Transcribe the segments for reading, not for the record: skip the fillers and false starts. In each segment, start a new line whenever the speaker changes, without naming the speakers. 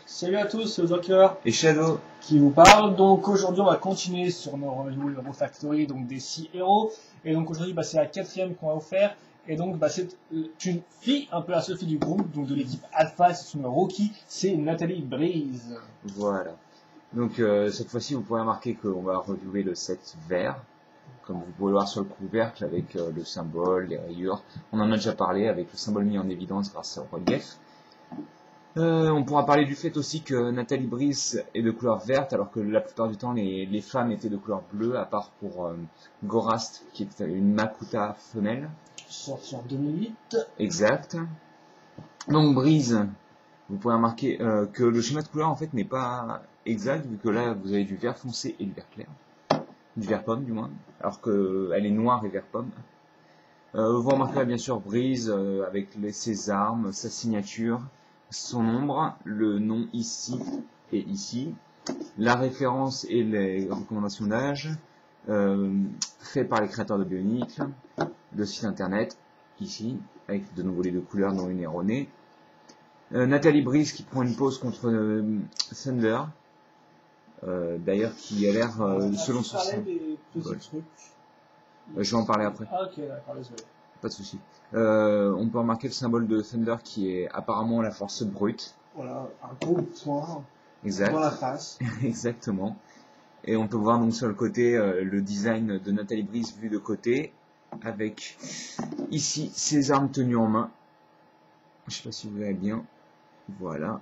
Salut à tous, c'est le Docteur
Et Shadow
qui vous parle. Donc aujourd'hui on va continuer sur nos reviews Hero Factory, donc des 6 héros. Et donc aujourd'hui c'est la 4ème qu'on va vous faire. Et donc c'est une fille, un peu la Sophie du groupe, donc de l'équipe Alpha, c'est une rookie, c'est Nathalie Breeze.
Voilà. Donc cette fois-ci vous pourrez remarquer qu'on va reviewer le set vert, comme vous pouvez le voir sur le couvercle avec le symbole, les rayures. On en a déjà parlé avec le symbole mis en évidence grâce au relief. On pourra parler du fait aussi que Nathalie Breeze est de couleur verte, alors que la plupart du temps les femmes étaient de couleur bleue, à part pour Gorast, qui est une Makuta femelle.
Sorti en 2008.
Exact. Donc Breeze, vous pouvez remarquer que le schéma de couleur en fait n'est pas exact, vu que là vous avez du vert foncé et du vert clair. Du vert pomme du moins, alors qu'elle est noire et vert pomme. Vous remarquerez bien sûr Breeze avec ses armes, sa signature, son ombre, le nom ici et ici, la référence et les recommandations d'âge, fait par les créateurs de Bionicle, le site internet, ici, avec de nouveau les deux couleurs dont une erronée. Nathalie Breeze qui prend une pause contre Thunder, d'ailleurs qui a l'air, selon son sens. Je vais en parler après.
Ah ok, d'accord, désolé.
Pas de souci. On peut remarquer le symbole de Thunder qui est apparemment la force brute.
Voilà, un gros point
Exact.
dans la face.
Exactement. Et on peut voir donc sur le côté le design de Nathalie Breeze vu de côté, avec ici ses armes tenues en main. Je sais pas si vous verrez bien. Voilà.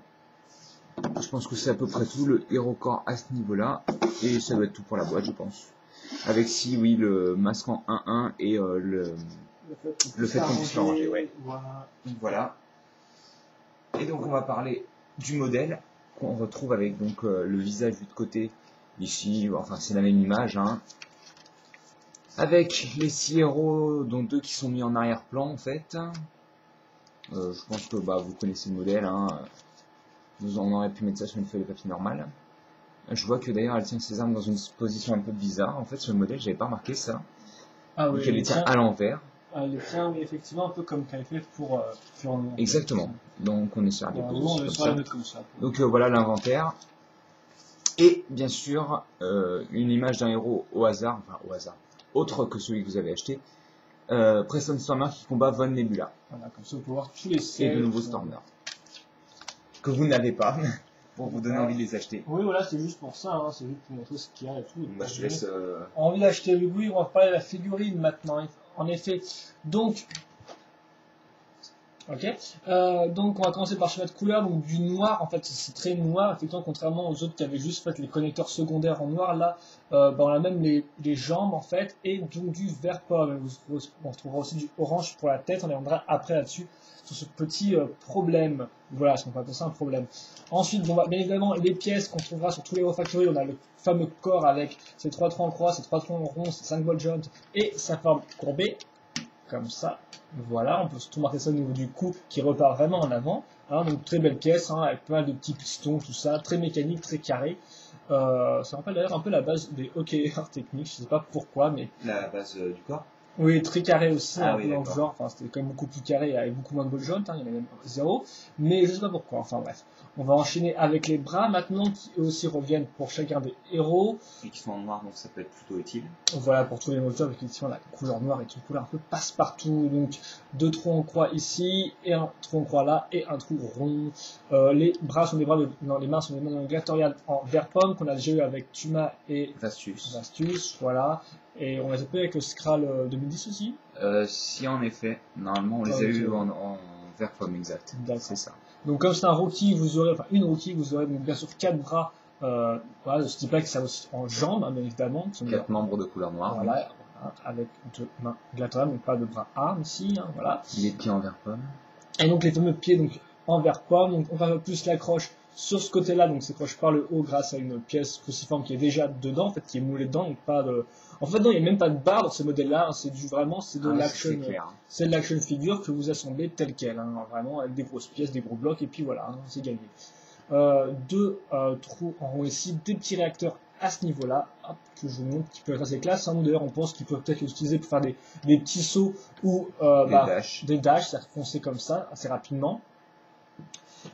Je pense que c'est à peu près tout le Hero Core à ce niveau-là. Et ça doit être tout pour la boîte, je pense. Avec si oui le masque en 1-1 et le fait qu'on puisse l'arranger, ouais. Voilà. Et donc on va parler du modèle qu'on retrouve avec donc le visage vu de côté ici, enfin c'est la même image, hein. Avec les 6 héros, dont 2 qui sont mis en arrière-plan en fait. Je pense que vous connaissez le modèle, hein. Vous en aurez pu mettre ça sur une feuille de papier normale. Je vois que d'ailleurs elle tient ses armes dans une position un peu bizarre. En fait sur le modèle j'avais pas remarqué ça.
Ah oui,
donc elle les tient à l'envers.
Elle les tient, oui, effectivement, un peu comme qu'elle fait pour Furnon.
Exactement. Donc on est sur des
positions
comme ça. Donc voilà l'inventaire. Et bien sûr une image d'un héros au hasard, autre que celui que vous avez acheté. Preston Stormer qui combat Von Nebula.
Voilà, comme ça vous pouvez voir tous les
et de nouveaux Stormer. Que vous n'avez pas, pour vous donner envie de les acheter.
Oui, voilà, c'est juste pour ça, hein, c'est juste pour montrer ce qu'il y a et tout.
Bah, je te laisse.
Envie d'acheter le bruit, on va parler de la figurine maintenant, en effet. Donc, ok. Donc on va commencer par le schéma de couleur, donc du noir, en fait c'est très noir, effectivement, contrairement aux autres qui avaient juste fait les connecteurs secondaires en noir, là on a même les jambes en fait, et donc du vert pomme. On retrouvera aussi du orange pour la tête, on reviendra après là-dessus, sur ce petit problème. Voilà, ce qu'on peut appeler ça un problème. Ensuite, bien évidemment, les pièces qu'on trouvera sur tous les Hero Factory, on a le fameux corps avec ses 3 trous en croix, ses 3 trous en rond, ses 5 ball joints et sa forme courbée, comme ça. Voilà, on peut surtout marquer ça au niveau du cou qui repart vraiment en avant. Hein, donc très belle pièce, hein, avec pas mal de petits pistons, tout ça, très mécanique, très carré. Ça rappelle d'ailleurs un peu la base des hockeyeurs techniques, je sais pas pourquoi, mais...
La base du corps.
Oui, très carré aussi, un peu dans le
d'accord.
genre, enfin c'était quand même beaucoup plus carré, avec beaucoup moins de ball joint, hein, il y en a même 0, mais je sais pas pourquoi, enfin bref. On va enchaîner avec les bras maintenant, qui eux aussi reviennent pour chacun des héros.
Et qui sont en noir, donc ça peut être plutôt utile.
Voilà, pour tous les moteurs, effectivement, la couleur noire est une couleur un peu passe-partout, donc 2 trous en croix ici, et un trou en croix là, et un trou rond. Les bras sont des bras les mains sont des mains de Glatorial en vert pomme, qu'on a déjà eu avec Tuma et Vastus, voilà. Et on les a fait avec le Skral 2010 aussi.
Si en effet, normalement on les a eu en vert pomme, exact. C'est ça.
Donc comme c'est un rookie, vous aurez, enfin une rookie, vous aurez donc bien sûr 4 bras, voilà, de ce type-là qui servent aussi en jambes, hein, bien évidemment. 4
membres de couleur noire.
Voilà, avec 2 mains Glatorial, donc pas de bras armes ici, hein, voilà.
Les pieds en vert pomme.
Et donc les fameux pieds donc en vert pomme, donc on va plus l'accroche sur ce côté-là, donc s'accroche par le haut grâce à une pièce cruciforme qui est déjà dedans, en fait, qui est moulée dedans, donc pas de... En fait, non, il n'y a même pas de barre dans ce modèle-là, hein, c'est de l'action, c'est de l'action figure que vous assemblez telle qu'elle, hein, vraiment, avec des grosses pièces, des gros blocs, et puis voilà, hein, c'est gagné. 2 trous en rond ici, des petits réacteurs à ce niveau-là, que je vous montre, qui peuvent être assez classe, hein, d'ailleurs on pense qu'ils peuvent peut-être les utiliser pour faire des petits sauts ou des dashs, c'est-à-dire foncer comme ça, assez rapidement.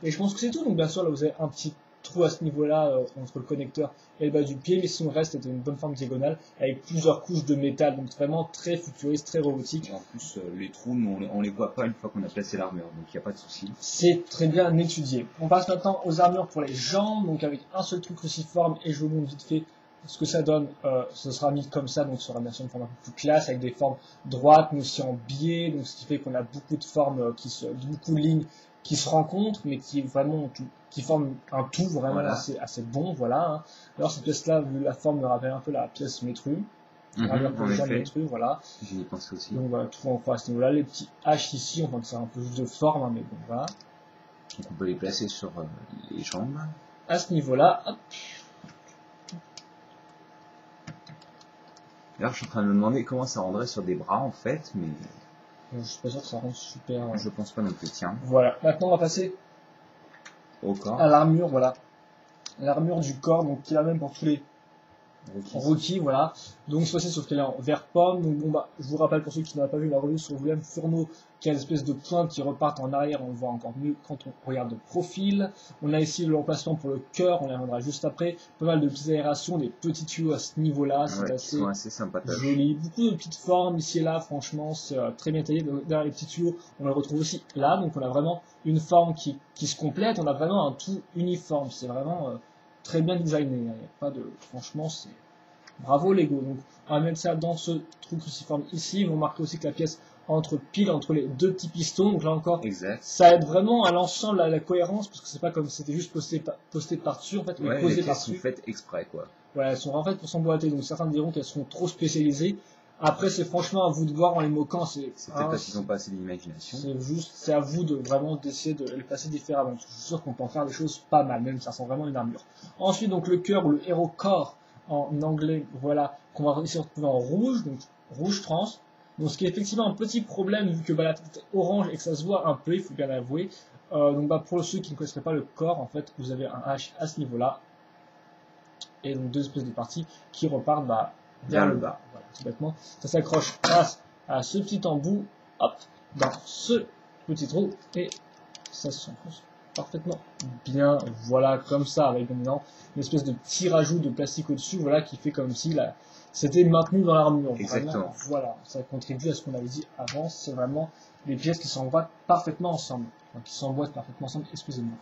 Et je pense que c'est tout. Donc bien sûr, là vous avez un petit trou à ce niveau-là entre le connecteur et le bas du pied, mais sinon le reste était une bonne forme diagonale avec plusieurs couches de métal, donc vraiment très futuriste, très robotique.
Et en plus, les trous, nous, on les voit pas une fois qu'on a placé l'armure, donc il n'y a pas de souci.
C'est très bien étudié. On passe maintenant aux armures pour les jambes, donc avec un seul trou cruciforme, et je vous montre vite fait ce que ça donne. Ce sera mis comme ça, donc ce sera bien sûr une forme un peu plus classe, avec des formes droites, mais aussi en biais, donc ce qui fait qu'on a beaucoup de formes, beaucoup de lignes qui se rencontrent, mais qui vraiment qui forment un tout vraiment
Voilà.
assez bon, voilà. Hein. Alors cette pièce-là, vu la forme, me rappelle un peu la pièce Métru.
En effet.
Métru, voilà.
J'y ai pensé aussi.
Donc voilà, tout en croix à ce niveau-là. Les petits H ici, enfin c'est un peu juste de forme, hein, mais bon, voilà.
Donc on peut les placer sur les jambes.
À ce niveau-là, hop.
D'ailleurs, je suis en train de me demander comment ça rendrait sur des bras, en fait, mais
Je suis pas sûr que ça rend super.
je pense pas non plus. Tiens,
Voilà. Maintenant, on va passer
au corps.
à l'armure, voilà. L'armure du corps, donc qui est la même pour tous les Rookie, voilà. Donc cette fois-ci, sauf qu'elle est en vert pomme. Donc bon bah, je vous rappelle pour ceux qui n'ont pas vu la revue sur William Furneaux, qui a une espèce de pointe qui repartent en arrière, on le voit encore mieux quand on regarde de profil. On a ici le remplacement pour le cœur, on y reviendra juste après. Pas mal de petites aérations, des petits tuyaux à ce niveau-là, c'est
assez sympathique.
Joli. Beaucoup de petites formes ici et là, franchement, c'est très bien taillé. Derrière les petits tuyaux, on le retrouve aussi là, donc on a vraiment une forme qui se complète, on a vraiment un tout uniforme, c'est vraiment très bien designé, il n'y a pas de... Franchement, c'est... Bravo Lego. Donc, on va mettre ça dans ce trou cruciforme ici. Ils vont marquer aussi que la pièce entre pile entre les deux petits pistons. Donc là encore, ça aide vraiment à l'ensemble, à la cohérence, parce que c'est pas comme si c'était juste posté par-dessus. En fait,
les
posé
pièces sont faites exprès, quoi.
Voilà, elles sont en fait pour s'emboîter. Donc certains diront qu'elles sont trop spécialisées. Après, c'est franchement à vous de voir en les moquant. C'est
peut-être parce qu'ils n'ont pas assez d'imagination.
C'est à vous de vraiment d'essayer de les passer différemment. Je suis sûr qu'on peut en faire des choses pas mal, même si ça sent vraiment une armure. Ensuite, donc le cœur ou le héros corps en anglais, voilà, qu'on va ici retrouver en rouge, donc rouge trans. Donc ce qui est effectivement un petit problème vu que la tête est orange et que ça se voit un peu, il faut bien l'avouer. Donc pour ceux qui ne connaisseraient pas le corps, en fait, vous avez un H à ce niveau-là et donc deux espèces de parties qui repartent vers le bas. Voilà, tout bêtement. Ça s'accroche grâce à ce petit embout, hop, dans ce petit trou, et ça s'enfonce parfaitement bien, voilà, comme ça, avec maintenant une espèce de petit rajout de plastique au-dessus, voilà, qui fait comme si c'était maintenu dans l'armure.
Exactement.
Voilà, ça contribue à ce qu'on avait dit avant, c'est vraiment des pièces qui s'emboîtent parfaitement ensemble. Excusez-moi.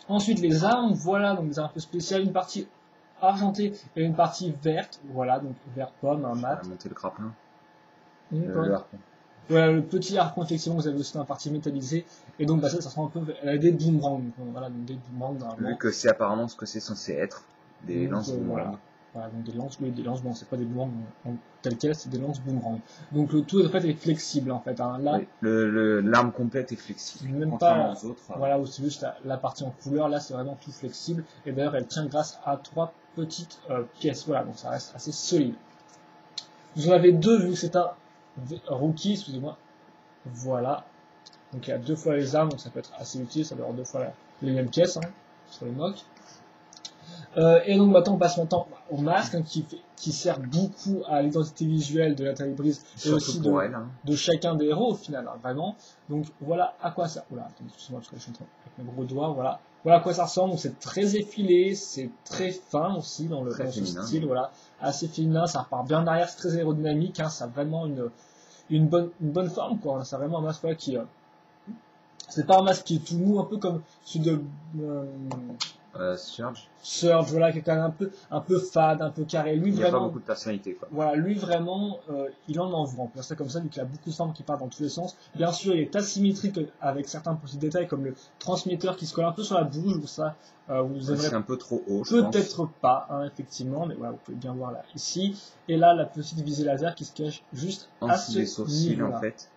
Ensuite, les armes, voilà, donc des armes un peu spéciales, une partie argentée et une partie verte, voilà, donc vert pomme, un mat.
On va monter le grappin.
Le harpon. Voilà, le petit harpon, effectivement, vous avez aussi une partie métallisée, et donc ça ressemble un peu à des boomerangs, voilà, donc des boomerangs normalement.
Vu que c'est apparemment ce que c'est censé être, des lances boomerangs.
Voilà, donc des lances, bon, c'est pas des boomerangs telles quelles, c'est des lances boomerangs. Donc le tout en fait est flexible en fait. Hein. Là,
oui, l'arme complète est flexible.
Même pas aux autres. Voilà, où c'est juste la partie en couleur, là c'est vraiment tout flexible. Et d'ailleurs elle tient grâce à 3 petites pièces. Voilà, donc ça reste assez solide. Vous en avez 2 vu que c'est un rookie, excusez-moi. Voilà. Donc il y a 2 fois les armes, donc ça peut être assez utile, ça doit avoir 2 fois les mêmes pièces, hein, sur les mocs. Et donc maintenant on passe au masque, hein, qui sert beaucoup à l'identité visuelle de Nathalie Brise et aussi de chacun des héros au final, hein, vraiment. Donc voilà à quoi ça... Oula, attendez, excusez-moi parce que je suis en train avec mes gros doigts, voilà. Voilà à quoi ça ressemble, donc c'est très effilé, c'est très fin aussi dans ce style, voilà. Assez féminin, ça repart bien en arrière, c'est très aérodynamique, hein, ça a vraiment une bonne forme, quoi. C'est vraiment un masque voilà, qui... c'est pas un masque qui est tout mou, un peu comme celui de... Surge, voilà, qui est quand même un peu fade, un peu carré. Lui,
il n'y a pas beaucoup de personnalité, quoi.
Voilà, lui, vraiment, il en envoie. On peut dire ça comme ça, vu qu'il a beaucoup de formes qui partent dans tous les sens. Bien sûr, il est asymétrique avec certains petits détails, comme le transmetteur qui se colle un peu sur la bouche, ou ça, vous aimeriez...
C'est un peu trop haut, je pense.
Peut-être pas, hein, effectivement, mais voilà, vous pouvez bien voir là, ici. Et là, la petite visée laser qui se cache juste à ce
des sourcils, en fait.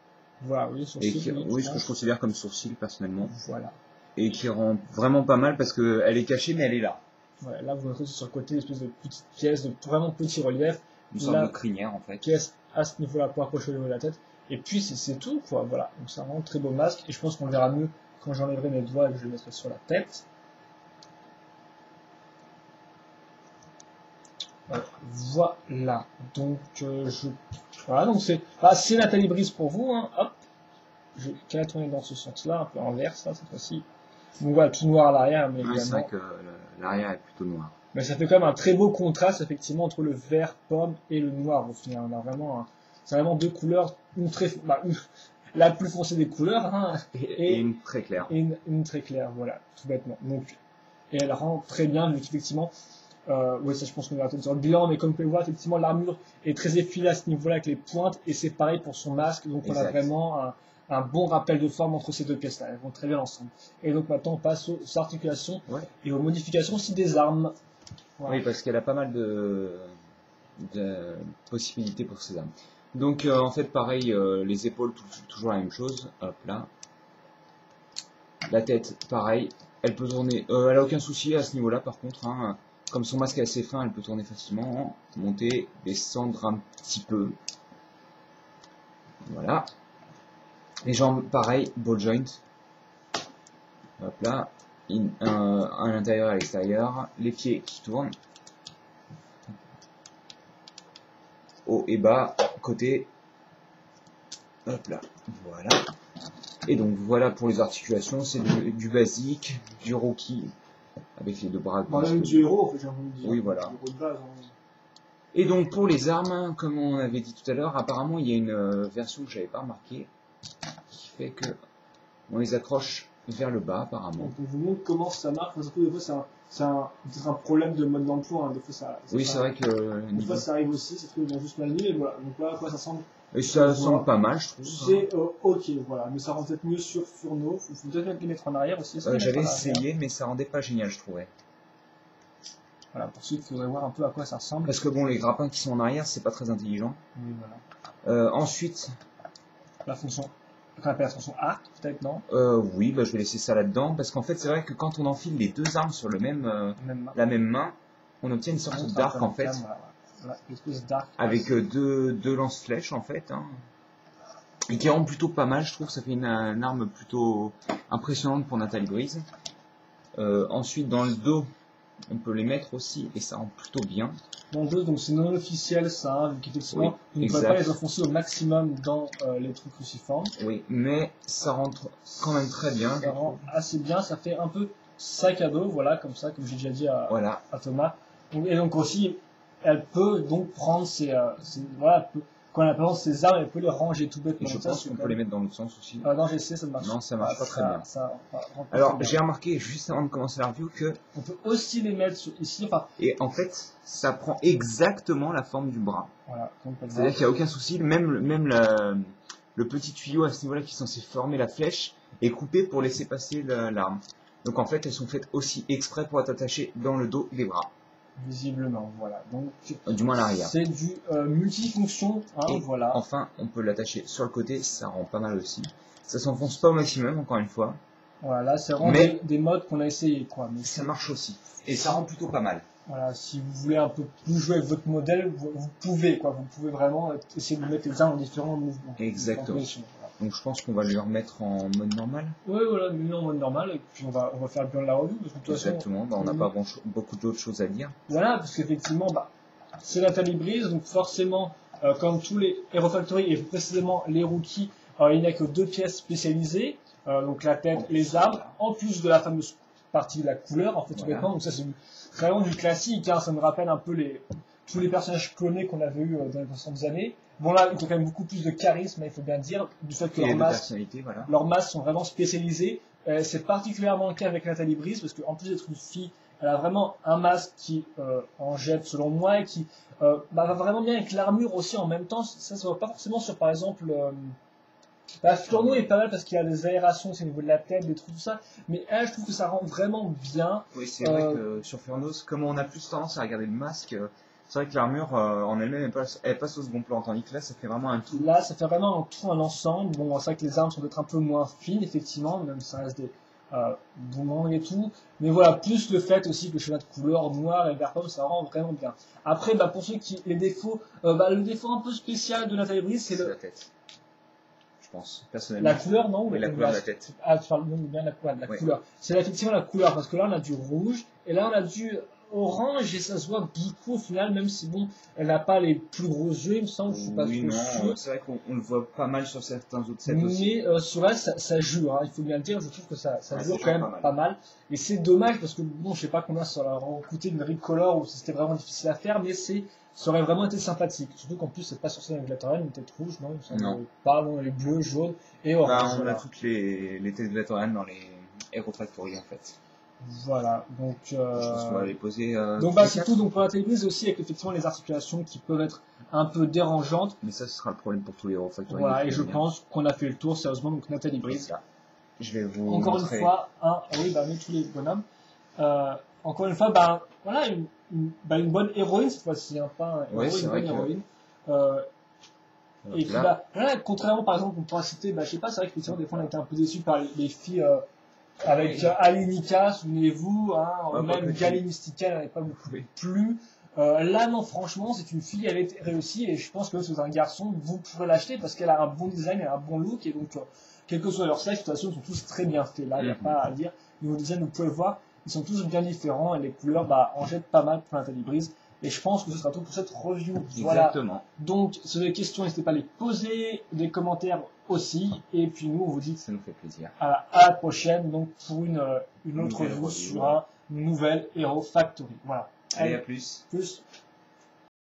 Voilà, oui, sourcils.
Oui, ce que je considère comme sourcil, personnellement.
Voilà.
Et qui rend vraiment pas mal parce qu'elle est cachée, mais elle est là.
Voilà, là, vous voyez sur le côté, une espèce de petite pièce, de vraiment petit relief.
Une sorte de crinière, en fait.
Pièce à ce niveau-là pour accrocher au niveau de la tête. Et puis, c'est tout, quoi. Voilà. Donc, c'est vraiment un très beau masque. Et je pense qu'on le verra mieux quand j'enlèverai mes doigts et que je le mettrai sur la tête. Voilà. Donc, voilà. Donc, c'est Nathalie Brise pour vous, hein. Hop. qu'elle a tourné dans ce sens-là, un peu inverse, là, cette fois-ci. Donc voilà, tout noir à l'arrière, mais
Ouais, c'est
également.
vrai que l'arrière est plutôt noir.
Mais ça fait quand même un très beau contraste, effectivement, entre le vert pomme et le noir, au final. On a vraiment, c'est vraiment deux couleurs, la plus foncée des couleurs, hein,
Et une très claire.
et une très claire, voilà, tout bêtement. Donc, et elle rend très bien, vu qu'effectivement, ouais, ça je pense qu'on va attendre sur le bilan, mais comme vous pouvez voir, effectivement, l'armure est très effilée à ce niveau-là avec les pointes, et c'est pareil pour son masque, donc on a
Exact.
vraiment un bon rappel de forme entre ces deux pièces-là, elles vont très bien ensemble. Et donc maintenant on passe aux articulations
Ouais.
et aux modifications aussi des armes. Voilà.
Oui, parce qu'elle a pas mal de possibilités pour ses armes. Donc en fait pareil, les épaules toujours la même chose, hop là. La tête pareil, elle peut tourner, elle a aucun souci à ce niveau-là par contre, hein. Comme son masque est assez fin, elle peut tourner facilement, monter, descendre un petit peu. Voilà. Les jambes pareil, ball joint. Hop là, à l'intérieur et à l'extérieur, les pieds qui tournent. Haut et bas, côté. Hop là, voilà. Et donc voilà pour les articulations, c'est du basique, du rookie, avec les deux bras.
Bon, même du héros, en fait, j'ai envie de dire.
Oui, voilà.
Du héros de base, hein.
Et donc pour les armes, comme on avait dit tout à l'heure, apparemment il y a une version que j'avais pas remarqué, qui fait que on les accroche vers le bas apparemment.
Donc on vous montre comment ça marche, parce que des fois c'est un problème de mode d'emploi, hein. Des fois
Oui, c'est vrai que
des
niveau...
fois ça arrive aussi, c'est qu'ils ont juste mal mis, et voilà. Donc là, à quoi ça semble.
Et ça semble pas mal, je trouve.
C'est ok, voilà, mais ça rend peut-être mieux sur Furno. Faut peut-être les mettre en arrière aussi.
J'avais essayé, mais ça rendait pas génial, je trouvais.
Voilà, pour ceux qui voudraient voir un peu à quoi ça ressemble.
Parce que bon, les grappins qui sont en arrière, c'est pas très intelligent.
Oui, voilà.
Ensuite,
La fonction, qu'on appelle la fonction A, peut-être, non?
oui, bah, je vais laisser ça là-dedans, parce qu'en fait, c'est vrai que quand on enfile les deux armes sur le même, la même main, on obtient une sorte d'arc en fait,
voilà, l'espèce d'arc.
avec deux lance-flèches en fait, hein, et qui rend plutôt pas mal, je trouve, ça fait une arme plutôt impressionnante pour Nathalie Breeze. Ensuite, dans le dos, on peut les mettre aussi, et ça rend plutôt bien.
Dans le 2, donc c'est non officiel ça, hein, vu qu'effectivement, vous ne pouvez pas les enfoncer au maximum dans les trucs cruciformes.
Oui, mais ça rentre quand même très bien.
Ça rend assez bien, ça fait un peu sac à dos, voilà, comme ça, comme j'ai déjà dit à Thomas. Et donc aussi, elle peut donc prendre voilà, quand elle prend ses armes, elle peut les ranger tout bêtement.
Et je pense qu'on peut les mettre dans l'autre sens aussi.
Non, j'essaie, ça ne marche pas.
Non, ça marche pas très bien.
Alors,
j'ai remarqué juste avant de commencer la review que
on peut aussi les mettre ici. Enfin,
et en fait, ça prend exactement la forme du bras.
Voilà,
c'est-à-dire qu'il n'y a aucun souci, même le petit tuyau à ce niveau-là qui est censé former la flèche est coupé pour laisser passer l'arme. Donc en fait, elles sont faites aussi exprès pour être attachées dans le dos des bras.
Visiblement, voilà. Donc,
du moins à l'arrière.
C'est du multifonction, hein,
et
voilà.
Enfin, on peut l'attacher sur le côté, ça rend pas mal aussi. Ça s'enfonce pas au maximum, encore une fois.
Voilà, c'est vraiment des modes qu'on a essayé, quoi. Mais
ça marche aussi. Et ça rend plutôt pas mal.
Voilà, si vous voulez un peu plus jouer avec votre modèle, vous pouvez, quoi. Vous pouvez vraiment essayer de mettre les armes en différents mouvements.
Exactement. Donc je pense qu'on va le remettre en mode normal.
Oui, voilà, lui en mode normal, et puis on va faire bien la revue. Parce que, de toute
exactement,
façon,
on n'a pas beaucoup d'autres choses à dire.
Voilà, parce qu'effectivement, c'est Nathalie Breeze, donc forcément, comme tous les Hero Factory et précisément les rookies, il n'y a que deux pièces spécialisées, donc la tête, les armes, en plus de la fameuse partie de la couleur, en fait, tout bêtement. Donc ça, c'est vraiment du classique, hein, ça me rappelle un peu tous les personnages clonés qu'on avait eu dans les précédentes années. Bon là, ils ont quand même beaucoup plus de charisme, il faut bien dire, du fait que leurs masques sont vraiment spécialisés. C'est particulièrement le cas avec Nathalie Breeze, parce qu'en plus d'être une fille, elle a vraiment un masque qui en jette selon moi, et qui va vraiment bien avec l'armure aussi en même temps. Ça se voit pas forcément sur, par exemple, Furno est pas mal parce qu'il y a des aérations au niveau de la tête, des trucs, tout ça. Mais elle, je trouve que ça rend vraiment bien.
Oui, c'est vrai que sur Furnos, comme on a plus tendance à regarder le masque, c'est vrai que l'armure en elle-même, elle passe au second plan, tandis que là, ça fait vraiment un tout.
Là, ça fait vraiment un tout, un ensemble. Bon, c'est vrai que les armes sont peut-être un peu moins fines, effectivement, même si ça reste des boomerangs et tout. Mais voilà, plus le fait aussi que le chemin de couleur noir et vert pomme, ça rend vraiment bien. Après, pour ceux qui, les défauts, le défaut un peu spécial de Nathalie Breeze, c'est
la tête. Je pense, personnellement.
La couleur, non?
Oui, la couleur de la tête.
Ah, tu parles bien de la couleur. C'est effectivement la couleur, parce que là, on a du rouge, et là, on a du orange et ça se voit beaucoup au final, même si bon, elle n'a pas les plus gros yeux, il me semble, je suis pas
Oui,
trop
non,
sûr.
c'est vrai qu'on le voit pas mal sur certains autres sets aussi.
Mais sur elle, ça joue, hein, il faut bien le dire, je trouve que ça
Ouais,
joue
ça
quand
joue
même
pas mal.
pas mal. Et c'est dommage parce que bon, je sais pas combien ça leur a coûté une recolor ou si c'était vraiment difficile à faire, mais ça aurait vraiment été sympathique. Surtout qu'en plus, c'est pas sur scène avec la Torrent, une tête rouge, non, il me semble
Non.
pas, bon, elle est bleue, jaune et
Bah,
orange.
on
Voilà.
a toutes les têtes de la Torrent dans les Hero Factory en fait.
Voilà, donc.
Je pense qu'on va les poser.
Donc
tous
bah
les
c'est
quatre.
tout. Donc pour la télévision aussi avec effectivement les articulations qui peuvent être un peu dérangeantes.
Mais ça, ce sera le problème pour tous les Hero Factory.
Voilà,
de
et je
toute manière.
pense qu'on a fait le tour sérieusement. Donc Nathalie Breeze.
Là. Je vais vous
Encore
montrer.
une fois, oui, bah, tous les bonhommes. Encore une fois, bah, voilà, une bonne héroïne cette fois-ci, hein, pas un
Ouais,
héros,
c'est
une
vrai
bonne
que-
héroïne. Et puis,
Là,
bah, voilà, contrairement par exemple, on pourra citer, bah, je sais pas, c'est vrai que des fois on a été un peu déçus par les filles avec Alinika, souvenez-vous, hein,
Ouais,
même
quoique
Gali Mystica n'avait pas beaucoup plu. Là, non, franchement, c'est une fille, elle est réussie et je pense que c'est un garçon, vous pourrez l'acheter parce qu'elle a un bon design, elle a un bon look et donc, quel que soit leur sexe, de toute façon, ils sont tous très bien faits. Là, il n'y a
Mhm.
pas à dire. Niveau design, vous pouvez le voir, ils sont tous bien différents et les couleurs bah, en jettent pas mal pour Nathalie Breeze. Et je pense que ce sera tout pour cette review. Voilà.
exactement.
Donc, si vous avez des questions, n'hésitez pas à les poser, des commentaires aussi. Et puis nous, on vous dit
Ça nous fait plaisir.
à la prochaine donc pour une autre
Nouvelle
review
review.
sur un nouvel Hero Factory. Voilà.
Allez, à plus.
Plus.